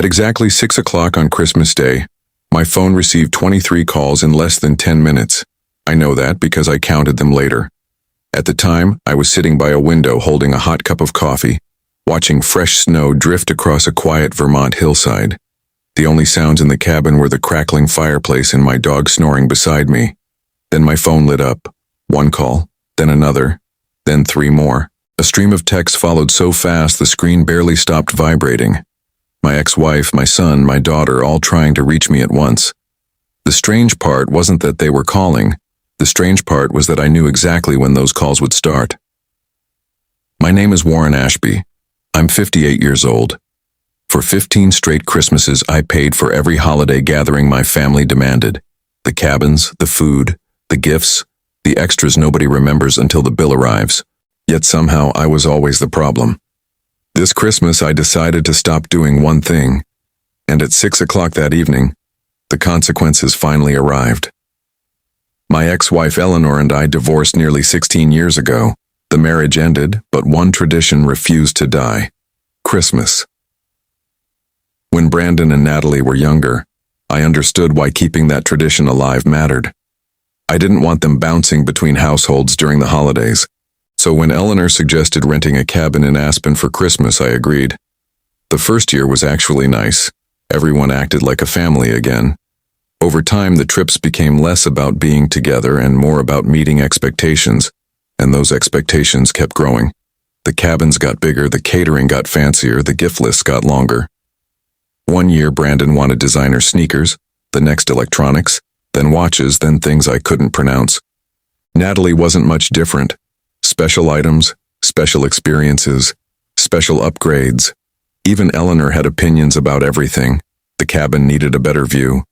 At exactly 6 o'clock on Christmas Day, my phone received 23 calls in less than 10 minutes. I know that because I counted them later. At the time, I was sitting by a window holding a hot cup of coffee, watching fresh snow drift across a quiet Vermont hillside. The only sounds in the cabin were the crackling fireplace and my dog snoring beside me. Then my phone lit up. One call, then another, then 3 more. A stream of texts followed so fast the screen barely stopped vibrating. My ex-wife, my son, my daughter, all trying to reach me at once. The strange part wasn't that they were calling. The strange part was that I knew exactly when those calls would start. My name is Warren Ashby. I'm 58 years old. For 15 straight Christmases, I paid for every holiday gathering my family demanded. The cabins, the food, the gifts, the extras nobody remembers until the bill arrives. Yet somehow I was always the problem. This Christmas I decided to stop doing one thing, and at 6 o'clock that evening, the consequences finally arrived. My ex-wife Eleanor and I divorced nearly 16 years ago. The marriage ended, but one tradition refused to die: Christmas. When Brandon and Natalie were younger, I understood why keeping that tradition alive mattered. I didn't want them bouncing between households during the holidays. So when Eleanor suggested renting a cabin in Aspen for Christmas, I agreed. The first year was actually nice. Everyone acted like a family again. Over time, the trips became less about being together and more about meeting expectations, and those expectations kept growing. The cabins got bigger, the catering got fancier, the gift lists got longer. One year, Brandon wanted designer sneakers, the next electronics, then watches, then things I couldn't pronounce. Natalie wasn't much different. Special items, special experiences, special upgrades. Even Eleanor had opinions about everything. The cabin needed a better view.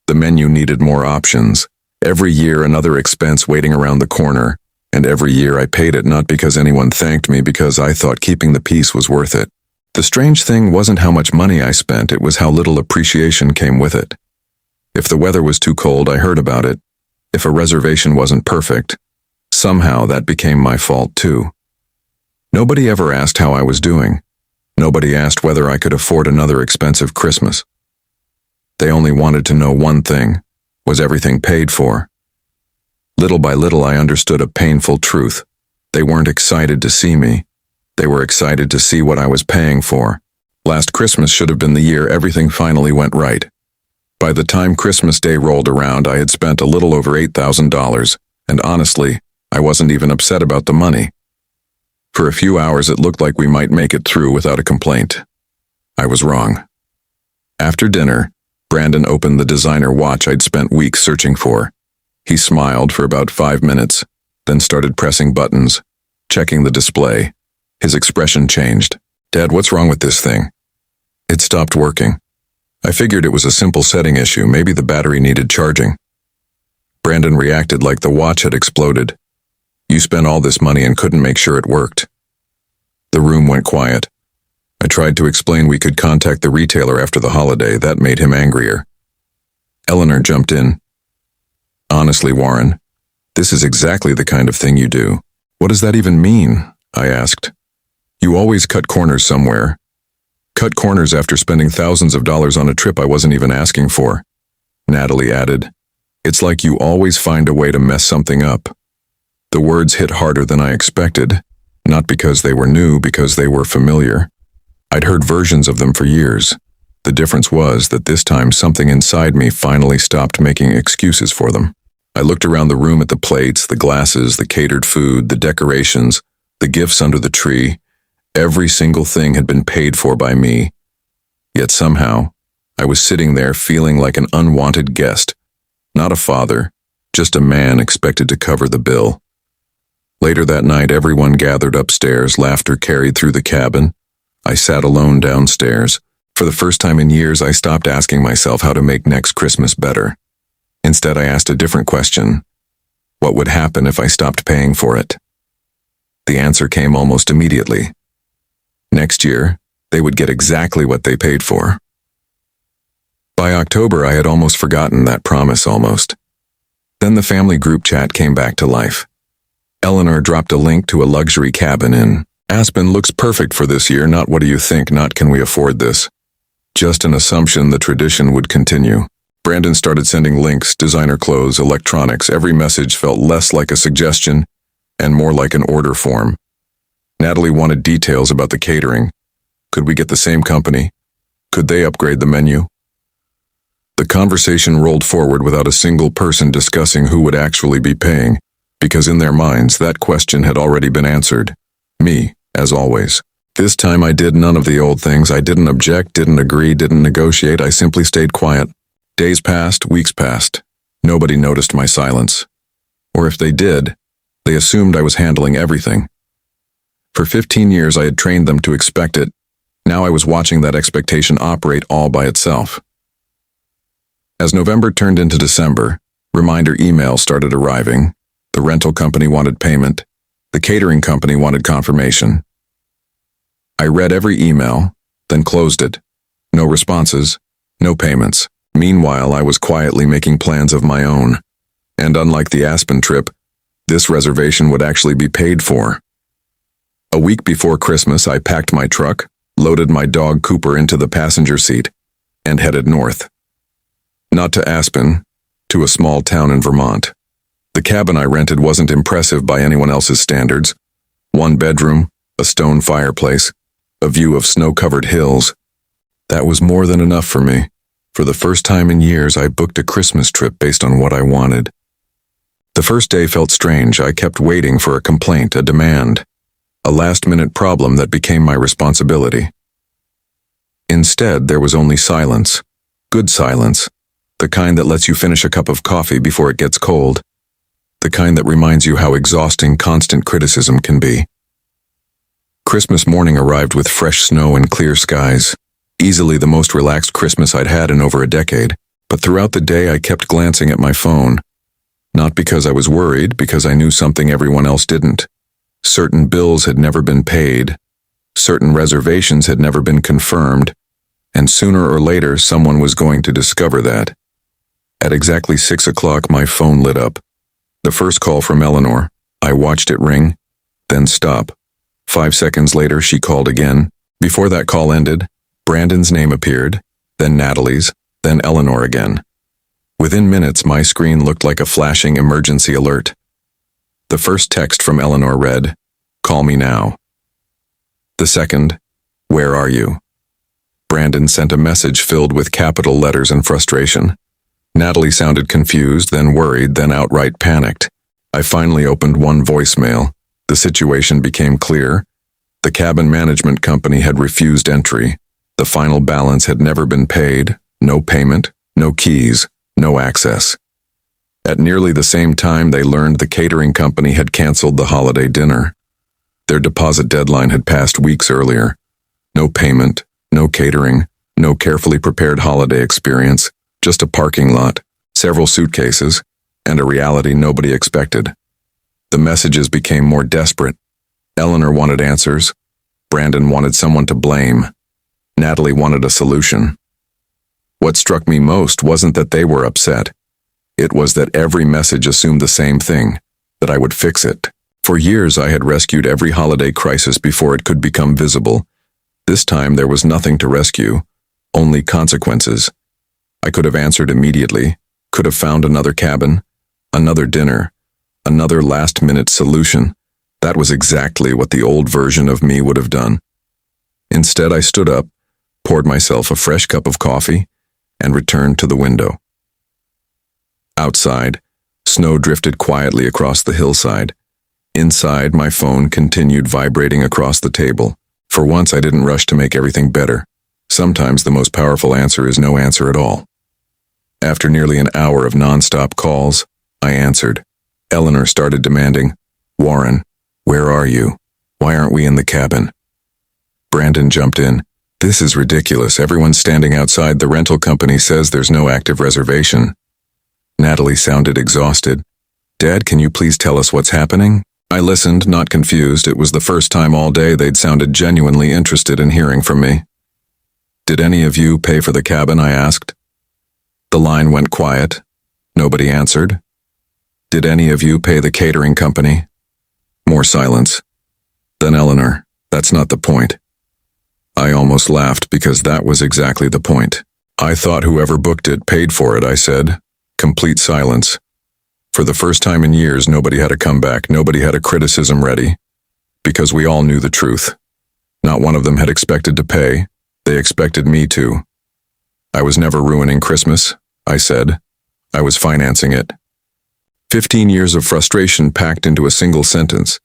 The menu needed more options. Every year another expense waiting around the corner, and every year I paid it not because anyone thanked me, because I thought keeping the peace was worth it. The strange thing wasn't how much money I spent, it was how little appreciation came with it. If the weather was too cold, I heard about it. If a reservation wasn't perfect, somehow that became my fault too. Nobody ever asked how I was doing. Nobody asked whether I could afford another expensive Christmas. They only wanted to know one thing: was everything paid for? Little by little I understood a painful truth. They weren't excited to see me. They were excited to see what I was paying for. Last Christmas should have been the year everything finally went right. By the time Christmas Day rolled around, I had spent a little over $8,000, and honestly, I wasn't even upset about the money. For a few hours it looked like we might make it through without a complaint. I was wrong. After dinner, Brandon opened the designer watch I'd spent weeks searching for. He smiled for about 5 minutes, then started pressing buttons, checking the display. His expression changed. "Dad, what's wrong with this thing?" It stopped working. I figured it was a simple setting issue, maybe the battery needed charging. Brandon reacted like the watch had exploded. "You spent all this money and couldn't make sure it worked." The room went quiet. I tried to explain we could contact the retailer after the holiday. That made him angrier. Eleanor jumped in. "Honestly, Warren, this is exactly the kind of thing you do." "What does that even mean?" I asked. "You always cut corners somewhere." "Cut corners after spending thousands of dollars on a trip I wasn't even asking for," Natalie added. "It's like you always find a way to mess something up." The words hit harder than I expected, not because they were new, because they were familiar. I'd heard versions of them for years. The difference was that this time something inside me finally stopped making excuses for them. I looked around the room at the plates, the glasses, the catered food, the decorations, the gifts under the tree. Every single thing had been paid for by me. Yet somehow, I was sitting there feeling like an unwanted guest. Not a father, just a man expected to cover the bill. Later that night, everyone gathered upstairs, laughter carried through the cabin. I sat alone downstairs. For the first time in years, I stopped asking myself how to make next Christmas better. Instead, I asked a different question. What would happen if I stopped paying for it? The answer came almost immediately. Next year, they would get exactly what they paid for. By October, I had almost forgotten that promise, almost. Then the family group chat came back to life. Eleanor dropped a link to a luxury cabin in Aspen. "Looks perfect for this year, not what do you think, not can we afford this." Just an assumption the tradition would continue. Brandon started sending links, designer clothes, electronics. Every message felt less like a suggestion and more like an order form. Natalie wanted details about the catering. Could we get the same company? Could they upgrade the menu? The conversation rolled forward without a single person discussing who would actually be paying, because in their minds that question had already been answered. Me, as always. This time I did none of the old things. I didn't object, didn't agree, didn't negotiate. I simply stayed quiet. Days passed, weeks passed. Nobody noticed my silence. Or if they did, they assumed I was handling everything. For 15 years I had trained them to expect it. Now I was watching that expectation operate all by itself. As November turned into December, reminder emails started arriving. The rental company wanted payment. The catering company wanted confirmation. I read every email, then closed it. No responses, no payments. Meanwhile, I was quietly making plans of my own. And unlike the Aspen trip, this reservation would actually be paid for. A week before Christmas, I packed my truck, loaded my dog Cooper into the passenger seat, and headed north. Not to Aspen, to a small town in Vermont. The cabin I rented wasn't impressive by anyone else's standards. 1 bedroom, a stone fireplace, a view of snow-covered hills. That was more than enough for me. For the first time in years, I booked a Christmas trip based on what I wanted. The first day felt strange. I kept waiting for a complaint, a demand, a last-minute problem that became my responsibility. Instead, there was only silence. Good silence. The kind that lets you finish a cup of coffee before it gets cold. The kind that reminds you how exhausting constant criticism can be. Christmas morning arrived with fresh snow and clear skies. Easily the most relaxed Christmas I'd had in over a decade. But throughout the day I kept glancing at my phone. Not because I was worried, because I knew something everyone else didn't. Certain bills had never been paid. Certain reservations had never been confirmed. And sooner or later someone was going to discover that. At exactly 6 o'clock my phone lit up. The first call from Eleanor. I watched it ring, then stop. 5 seconds later she called again. Before that call ended, Brandon's name appeared, then Natalie's, then Eleanor again. Within minutes my screen looked like a flashing emergency alert. The first text from Eleanor read, "Call me now." The second, "Where are you?" Brandon sent a message filled with capital letters and frustration. Natalie sounded confused, then worried, then outright panicked. I finally opened one voicemail. The situation became clear. The cabin management company had refused entry. The final balance had never been paid. No payment, no keys, no access. At nearly the same time, they learned the catering company had canceled the holiday dinner. Their deposit deadline had passed weeks earlier. No payment, no catering, no carefully prepared holiday experience, just a parking lot, several suitcases, and a reality nobody expected. The messages became more desperate. Eleanor wanted answers. Brandon wanted someone to blame. Natalie wanted a solution. What struck me most wasn't that they were upset. It was that every message assumed the same thing, that I would fix it. For years I had rescued every holiday crisis before it could become visible. This time there was nothing to rescue, only consequences. I could have answered immediately, could have found another cabin, another dinner, another last-minute solution. That was exactly what the old version of me would have done. Instead I stood up, poured myself a fresh cup of coffee, and returned to the window. Outside, snow drifted quietly across the hillside. Inside, my phone continued vibrating across the table. For once, I didn't rush to make everything better. Sometimes the most powerful answer is no answer at all. After nearly an hour of non-stop calls, I answered. Eleanor started demanding, "Warren, where are you? Why aren't we in the cabin?" Brandon jumped in. "This is ridiculous. Everyone's standing outside. The rental company says there's no active reservation." Natalie sounded exhausted. "Dad, can you please tell us what's happening?" I listened, not confused. It was the first time all day they'd sounded genuinely interested in hearing from me. "Did any of you pay for the cabin?" I asked. The line went quiet. Nobody answered. "Did any of you pay the catering company?" More silence. Then Eleanor, "That's not the point." I almost laughed because that was exactly the point. I thought whoever booked it paid for it, I said. Complete silence. For the first time in years, nobody had a comeback, nobody had a criticism ready. Because we all knew the truth. Not one of them had expected to pay. They expected me to. I was never ruining Christmas, I said. I was financing it. 15 years of frustration packed into a single sentence.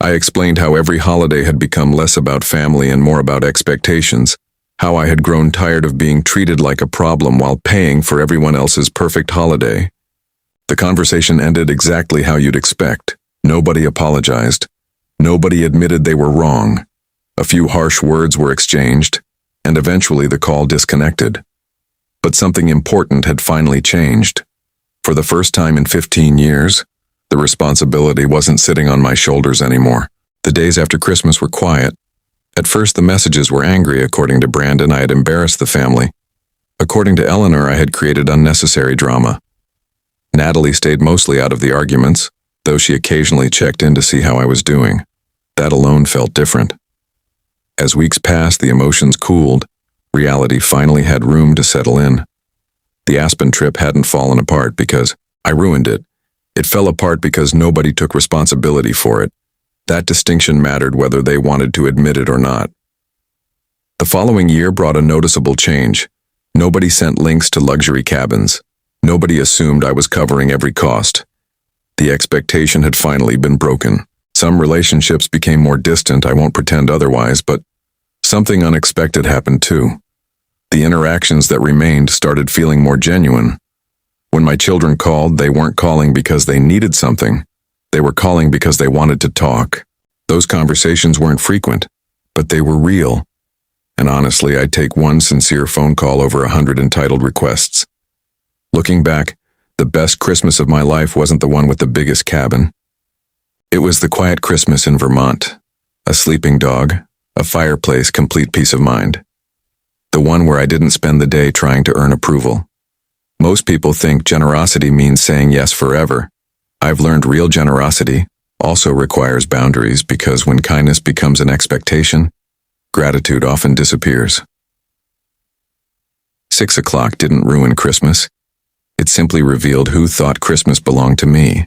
I explained how every holiday had become less about family and more about expectations, how I had grown tired of being treated like a problem while paying for everyone else's perfect holiday. The conversation ended exactly how you'd expect. Nobody apologized. Nobody admitted they were wrong. A few harsh words were exchanged, and eventually the call disconnected. But something important had finally changed. For the first time in 15 years, the responsibility wasn't sitting on my shoulders anymore. The days after Christmas were quiet. At first, the messages were angry. According to Brandon, I had embarrassed the family. According to Eleanor, I had created unnecessary drama. Natalie stayed mostly out of the arguments, though she occasionally checked in to see how I was doing. That alone felt different. As weeks passed, the emotions cooled. Reality finally had room to settle in. The Aspen trip hadn't fallen apart because I ruined it. It fell apart because nobody took responsibility for it. That distinction mattered whether they wanted to admit it or not. The following year brought a noticeable change. Nobody sent links to luxury cabins. Nobody assumed I was covering every cost. The expectation had finally been broken. Some relationships became more distant, I won't pretend otherwise, but something unexpected happened too. The interactions that remained started feeling more genuine. When my children called, they weren't calling because they needed something. They were calling because they wanted to talk. Those conversations weren't frequent, but they were real. And honestly, I'd take one sincere phone call over 100 entitled requests. Looking back, the best Christmas of my life wasn't the one with the biggest cabin. It was the quiet Christmas in Vermont. A sleeping dog, a fireplace, complete peace of mind. The one where I didn't spend the day trying to earn approval. Most people think generosity means saying yes forever. I've learned real generosity also requires boundaries because when kindness becomes an expectation, gratitude often disappears. 6 o'clock didn't ruin Christmas. It simply revealed who thought Christmas belonged to me.